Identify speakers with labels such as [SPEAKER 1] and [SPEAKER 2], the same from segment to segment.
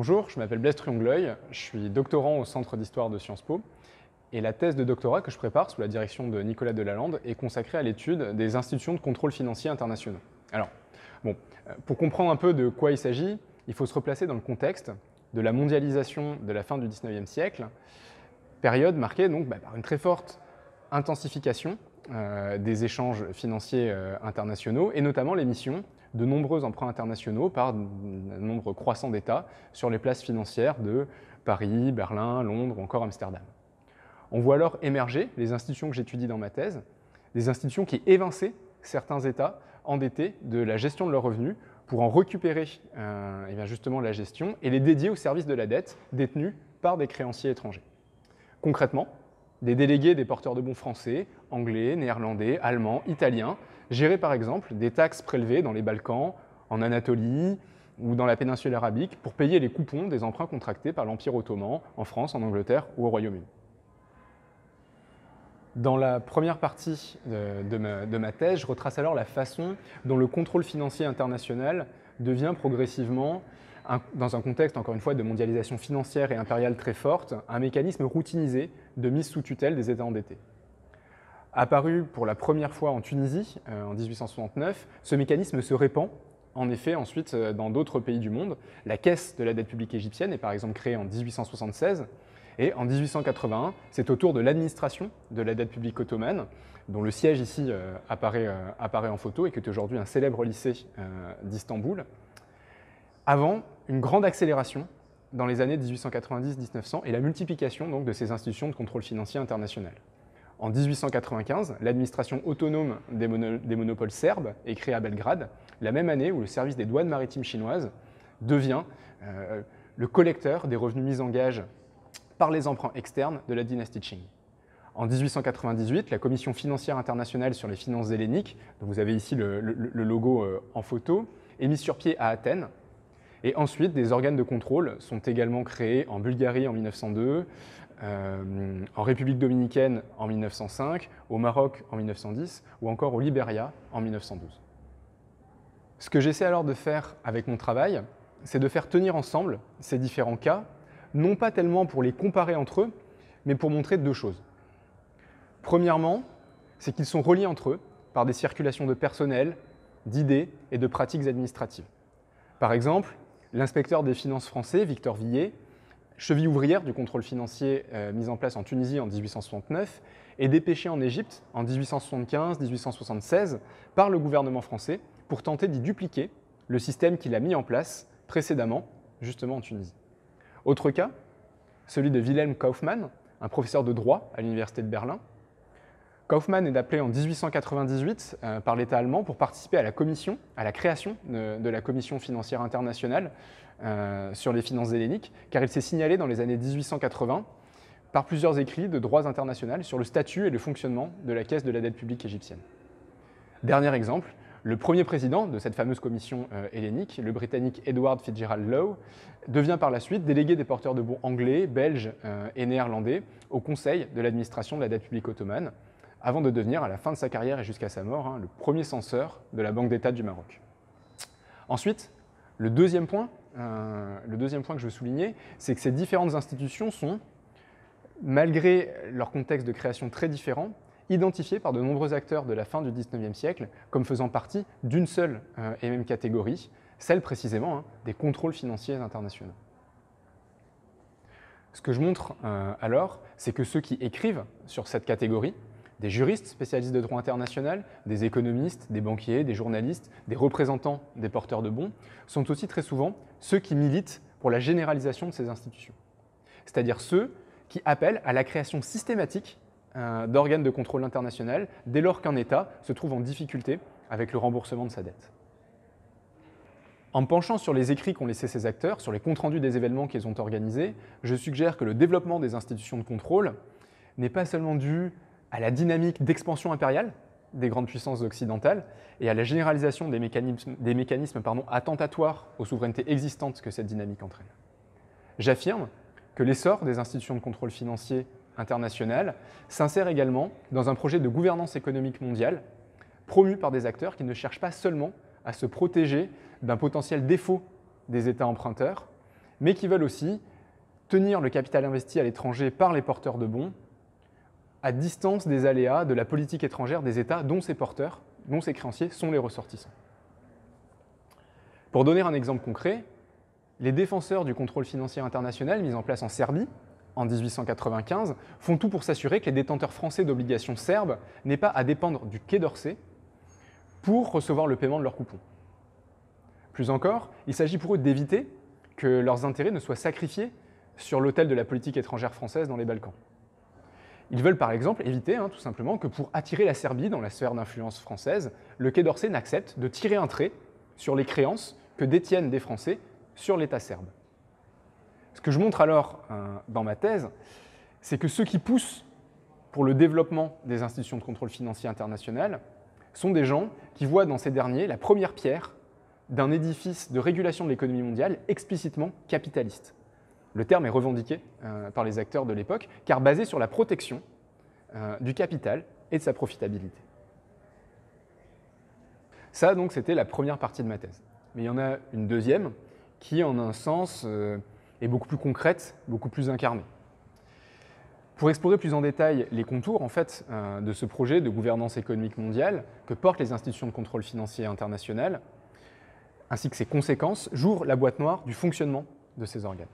[SPEAKER 1] Bonjour, je m'appelle Blaise Triongloeil, je suis doctorant au Centre d'Histoire de Sciences Po et la thèse de doctorat que je prépare sous la direction de Nicolas Delalande est consacrée à l'étude des institutions de contrôle financier internationaux. Alors, pour comprendre un peu de quoi il s'agit, il faut se replacer dans le contexte de la mondialisation de la fin du XIXe siècle, période marquée donc, par une très forte intensification des échanges financiers internationaux et notamment l'émission de nombreux emprunts internationaux par un nombre croissant d'États sur les places financières de Paris, Berlin, Londres ou encore Amsterdam. On voit alors émerger les institutions que j'étudie dans ma thèse, des institutions qui évinçaient certains États endettés de la gestion de leurs revenus pour en récupérer justement la gestion et les dédier au service de la dette détenue par des créanciers étrangers. Concrètement, des délégués des porteurs de bons français, anglais, néerlandais, allemands, italiens, géraient par exemple des taxes prélevées dans les Balkans, en Anatolie ou dans la péninsule arabique pour payer les coupons des emprunts contractés par l'Empire ottoman en France, en Angleterre ou au Royaume-Uni. Dans la première partie de ma thèse, je retrace alors la façon dont le contrôle financier international devient progressivement, dans un contexte, encore une fois, de mondialisation financière et impériale très forte, un mécanisme routinisé de mise sous tutelle des États endettés. Apparu pour la première fois en Tunisie, en 1869, ce mécanisme se répand, en effet, ensuite dans d'autres pays du monde. La Caisse de la dette publique égyptienne est par exemple créée en 1876, et en 1881, c'est au tour de l'administration de la dette publique ottomane, dont le siège ici apparaît en photo et qui est aujourd'hui un célèbre lycée d'Istanbul, avant une grande accélération dans les années 1890-1900 et la multiplication donc, de ces institutions de contrôle financier international. En 1895, l'administration autonome des monopoles serbes est créée à Belgrade, la même année où le service des douanes maritimes chinoises devient le collecteur des revenus mis en gage par les emprunts externes de la dynastie Qing. En 1898, la Commission financière internationale sur les finances helléniques, dont vous avez ici le logo en photo, est mise sur pied à Athènes. Et ensuite, des organes de contrôle sont également créés en Bulgarie en 1902, en République dominicaine en 1905, au Maroc en 1910 ou encore au Libéria en 1912. Ce que j'essaie alors de faire avec mon travail, c'est de faire tenir ensemble ces différents cas, non pas tellement pour les comparer entre eux, mais pour montrer deux choses. Premièrement, c'est qu'ils sont reliés entre eux par des circulations de personnel, d'idées et de pratiques administratives. Par exemple, l'inspecteur des finances français, Victor Villiers, cheville ouvrière du contrôle financier mis en place en Tunisie en 1869, est dépêché en Égypte en 1875-1876 par le gouvernement français pour tenter d'y dupliquer le système qu'il a mis en place précédemment, justement en Tunisie. Autre cas, celui de Wilhelm Kaufmann, un professeur de droit à l'université de Berlin. Kaufmann est appelé en 1898 par l'État allemand pour participer à la création de la Commission financière internationale sur les finances helléniques, car il s'est signalé dans les années 1880 par plusieurs écrits de droits internationaux sur le statut et le fonctionnement de la Caisse de la dette publique égyptienne. Dernier exemple, le premier président de cette fameuse commission hellénique, le Britannique Edward Fitzgerald Lowe, devient par la suite délégué des porteurs de bons anglais, belges et néerlandais au Conseil de l'administration de la dette publique ottomane, avant de devenir, à la fin de sa carrière et jusqu'à sa mort, le premier censeur de la Banque d'État du Maroc. Ensuite, le deuxième point que je veux souligner, c'est que ces différentes institutions sont, malgré leur contexte de création très différent, identifiées par de nombreux acteurs de la fin du XIXe siècle comme faisant partie d'une seule et même catégorie, celle précisément des contrôles financiers internationaux. Ce que je montre alors, c'est que ceux qui écrivent sur cette catégorie, des juristes spécialistes de droit international, des économistes, des banquiers, des journalistes, des représentants des porteurs de bons, sont aussi très souvent ceux qui militent pour la généralisation de ces institutions. C'est-à-dire ceux qui appellent à la création systématique d'organes de contrôle international dès lors qu'un État se trouve en difficulté avec le remboursement de sa dette. En me penchant sur les écrits qu'ont laissés ces acteurs, sur les comptes rendus des événements qu'ils ont organisés, je suggère que le développement des institutions de contrôle n'est pas seulement dû à la dynamique d'expansion impériale des grandes puissances occidentales et à la généralisation des mécanismes attentatoires aux souverainetés existantes que cette dynamique entraîne. J'affirme que l'essor des institutions de contrôle financier international s'insère également dans un projet de gouvernance économique mondiale promu par des acteurs qui ne cherchent pas seulement à se protéger d'un potentiel défaut des États emprunteurs, mais qui veulent aussi tenir le capital investi à l'étranger par les porteurs de bons à distance des aléas de la politique étrangère des États dont ces porteurs, dont ces créanciers sont les ressortissants. Pour donner un exemple concret, les défenseurs du contrôle financier international mis en place en Serbie en 1895 font tout pour s'assurer que les détenteurs français d'obligations serbes n'aient pas à dépendre du Quai d'Orsay pour recevoir le paiement de leurs coupons. Plus encore, il s'agit pour eux d'éviter que leurs intérêts ne soient sacrifiés sur l'autel de la politique étrangère française dans les Balkans. Ils veulent par exemple éviter, tout simplement, que pour attirer la Serbie dans la sphère d'influence française, le Quai d'Orsay n'accepte de tirer un trait sur les créances que détiennent des Français sur l'État serbe. Ce que je montre alors dans ma thèse, c'est que ceux qui poussent pour le développement des institutions de contrôle financier international sont des gens qui voient dans ces derniers la première pierre d'un édifice de régulation de l'économie mondiale explicitement capitaliste. Le terme est revendiqué par les acteurs de l'époque, car basé sur la protection du capital et de sa profitabilité. Ça, donc, c'était la première partie de ma thèse. Mais il y en a une deuxième qui, en un sens, est beaucoup plus concrète, beaucoup plus incarnée. Pour explorer plus en détail les contours en fait, de ce projet de gouvernance économique mondiale que portent les institutions de contrôle financier international, ainsi que ses conséquences, j'ouvre la boîte noire du fonctionnement de ces organes.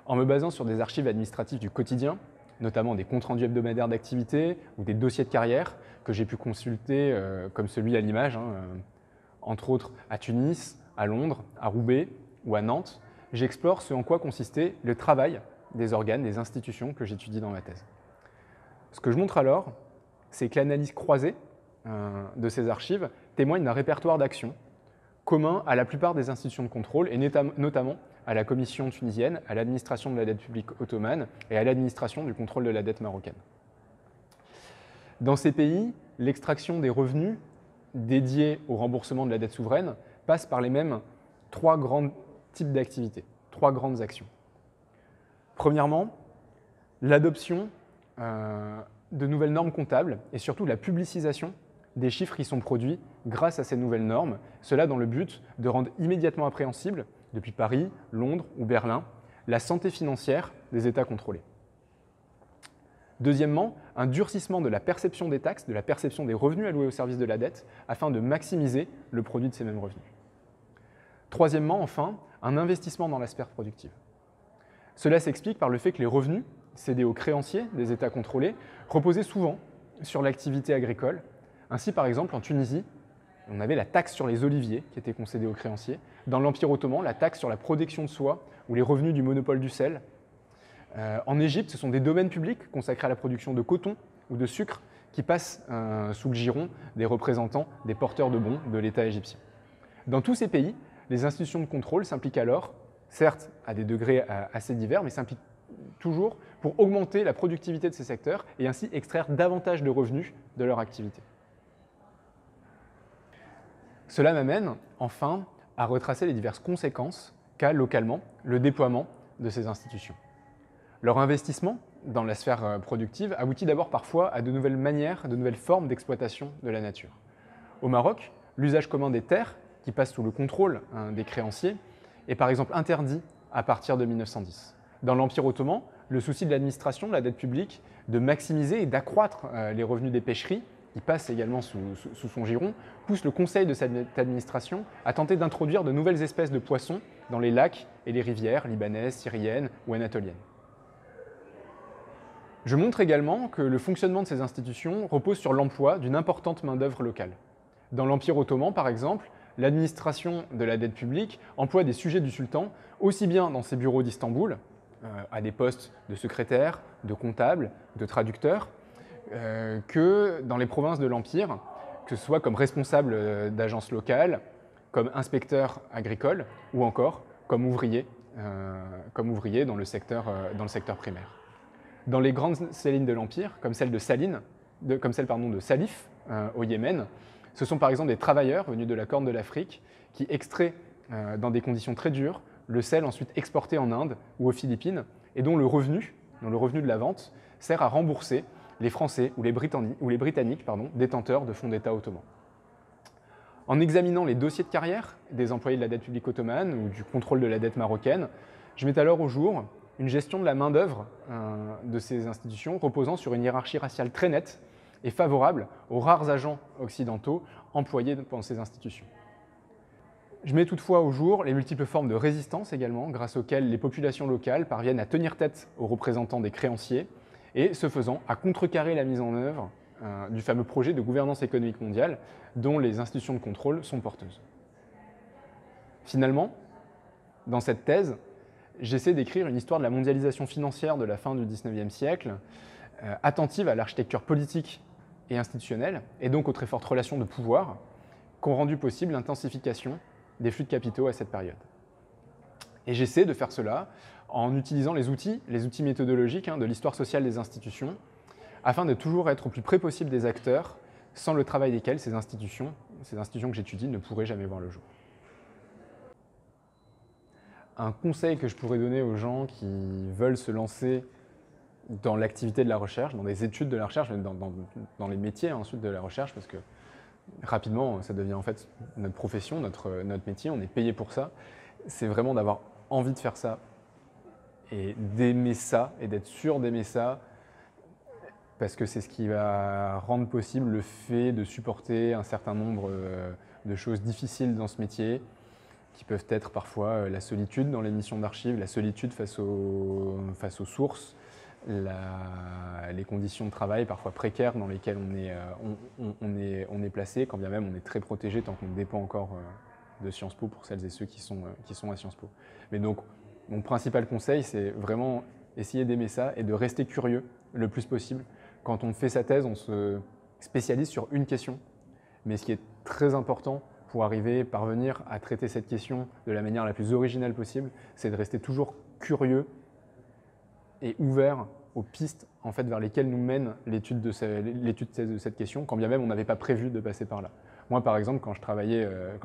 [SPEAKER 1] En me basant sur des archives administratives du quotidien, notamment des comptes rendus hebdomadaires d'activité ou des dossiers de carrière que j'ai pu consulter, comme celui à l'image, entre autres à Tunis, à Londres, à Roubaix ou à Nantes, j'explore ce en quoi consistait le travail des organes, des institutions que j'étudie dans ma thèse. Ce que je montre alors, c'est que l'analyse croisée de ces archives témoigne d'un répertoire d'actions commun à la plupart des institutions de contrôle, et notamment à la Commission tunisienne, à l'administration de la dette publique ottomane et à l'administration du contrôle de la dette marocaine. Dans ces pays, l'extraction des revenus dédiés au remboursement de la dette souveraine passe par les mêmes trois grands types d'activités, trois grandes actions. Premièrement, l'adoption de nouvelles normes comptables et surtout la publicisation des chiffres qui sont produits grâce à ces nouvelles normes, cela dans le but de rendre immédiatement appréhensible, depuis Paris, Londres ou Berlin, la santé financière des États contrôlés. Deuxièmement, un durcissement de la perception des taxes, de la perception des revenus alloués au service de la dette, afin de maximiser le produit de ces mêmes revenus. Troisièmement, enfin, un investissement dans la sphère productive. Cela s'explique par le fait que les revenus cédés aux créanciers des États contrôlés reposaient souvent sur l'activité agricole. Ainsi, par exemple, en Tunisie, on avait la taxe sur les oliviers qui était concédée aux créanciers. Dans l'Empire ottoman, la taxe sur la production de soie ou les revenus du monopole du sel. En Égypte, ce sont des domaines publics consacrés à la production de coton ou de sucre qui passent sous le giron des représentants des porteurs de bons de l'État égyptien. Dans tous ces pays, les institutions de contrôle s'impliquent alors, certes à des degrés assez divers, mais s'impliquent toujours pour augmenter la productivité de ces secteurs et ainsi extraire davantage de revenus de leur activité. Cela m'amène, enfin, à retracer les diverses conséquences qu'a localement le déploiement de ces institutions. Leur investissement dans la sphère productive aboutit d'abord parfois à de nouvelles manières, de nouvelles formes d'exploitation de la nature. Au Maroc, l'usage commun des terres, qui passe sous le contrôle des créanciers, est par exemple interdit à partir de 1910. Dans l'Empire ottoman, le souci de l'administration de la dette publique de maximiser et d'accroître les revenus des pêcheries, qui passent également sous son giron, pousse le conseil de cette administration à tenter d'introduire de nouvelles espèces de poissons dans les lacs et les rivières libanaises, syriennes ou anatoliennes. Je montre également que le fonctionnement de ces institutions repose sur l'emploi d'une importante main-d'œuvre locale. Dans l'Empire ottoman, par exemple, l'administration de la dette publique emploie des sujets du sultan aussi bien dans ses bureaux d'Istanbul, à des postes de secrétaire, de comptable, de traducteur, que dans les provinces de l'Empire, que ce soit comme responsable d'agences locales, comme inspecteur agricole ou encore comme ouvrier dans le secteur primaire. Dans les grandes salines de l'Empire, comme celle de Salif, au Yémen, ce sont par exemple des travailleurs venus de la Corne de l'Afrique qui extraient dans des conditions très dures le sel ensuite exporté en Inde ou aux Philippines et dont le revenu de la vente sert à rembourser les Français ou les Britanniques détenteurs de fonds d'État ottomans. En examinant les dossiers de carrière des employés de la dette publique ottomane ou du contrôle de la dette marocaine, je mets alors au jour une gestion de la main-d'œuvre de ces institutions reposant sur une hiérarchie raciale très nette et favorable aux rares agents occidentaux employés dans ces institutions. Je mets toutefois au jour les multiples formes de résistance également, grâce auxquelles les populations locales parviennent à tenir tête aux représentants des créanciers et, ce faisant, à contrecarrer la mise en œuvre du fameux projet de gouvernance économique mondiale dont les institutions de contrôle sont porteuses. Finalement, dans cette thèse, j'essaie d'écrire une histoire de la mondialisation financière de la fin du XIXe siècle, attentive à l'architecture politique et institutionnelle, et donc aux très fortes relations de pouvoir, qu'ont rendu possible l'intensification des flux de capitaux à cette période. Et j'essaie de faire cela en utilisant les outils méthodologiques de l'histoire sociale des institutions, afin de toujours être au plus près possible des acteurs, sans le travail desquels ces institutions que j'étudie ne pourraient jamais voir le jour. Un conseil que je pourrais donner aux gens qui veulent se lancer dans l'activité de la recherche, dans des études de la recherche, dans les métiers ensuite de la recherche, parce que rapidement, ça devient en fait notre profession, notre métier, on est payé pour ça, c'est vraiment d'avoir envie de faire ça et d'aimer ça et d'être sûr d'aimer ça, parce que c'est ce qui va rendre possible le fait de supporter un certain nombre de choses difficiles dans ce métier, qui peuvent être parfois la solitude dans les missions d'archives, la solitude face aux sources, les conditions de travail parfois précaires dans lesquelles on est placé, quand bien même on est très protégé tant qu'on dépend encore de Sciences Po pour celles et ceux qui sont à Sciences Po. Mais donc, mon principal conseil, c'est vraiment essayer d'aimer ça et de rester curieux le plus possible. Quand on fait sa thèse, on se spécialise sur une question. Mais ce qui est très important pour parvenir à traiter cette question de la manière la plus originale possible, c'est de rester toujours curieux et ouvert aux pistes en fait, vers lesquelles nous mène l'étude de cette question, quand bien même on n'avait pas prévu de passer par là. Moi, par exemple, quand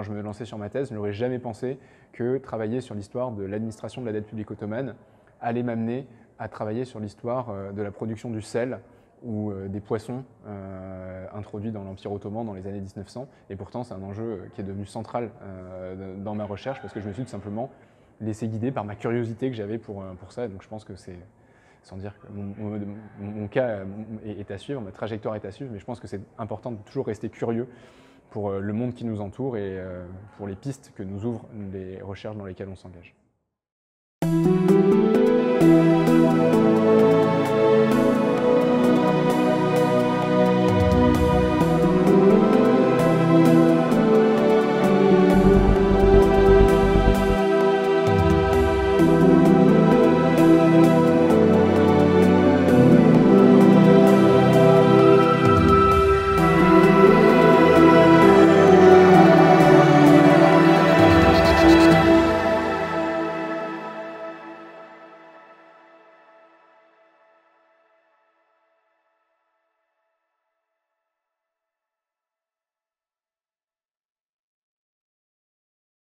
[SPEAKER 1] je me lançais sur ma thèse, je n'aurais jamais pensé que travailler sur l'histoire de l'administration de la dette publique ottomane allait m'amener à travailler sur l'histoire de la production du sel ou des poissons introduits dans l'Empire ottoman dans les années 1900. Et pourtant, c'est un enjeu qui est devenu central dans ma recherche parce que je me suis tout simplement laissé guider par ma curiosité que j'avais pour ça. Et donc je pense que c'est, sans dire que mon cas est à suivre, ma trajectoire est à suivre, mais je pense que c'est important de toujours rester curieux pour le monde qui nous entoure et pour les pistes que nous ouvrent les recherches dans lesquelles on s'engage.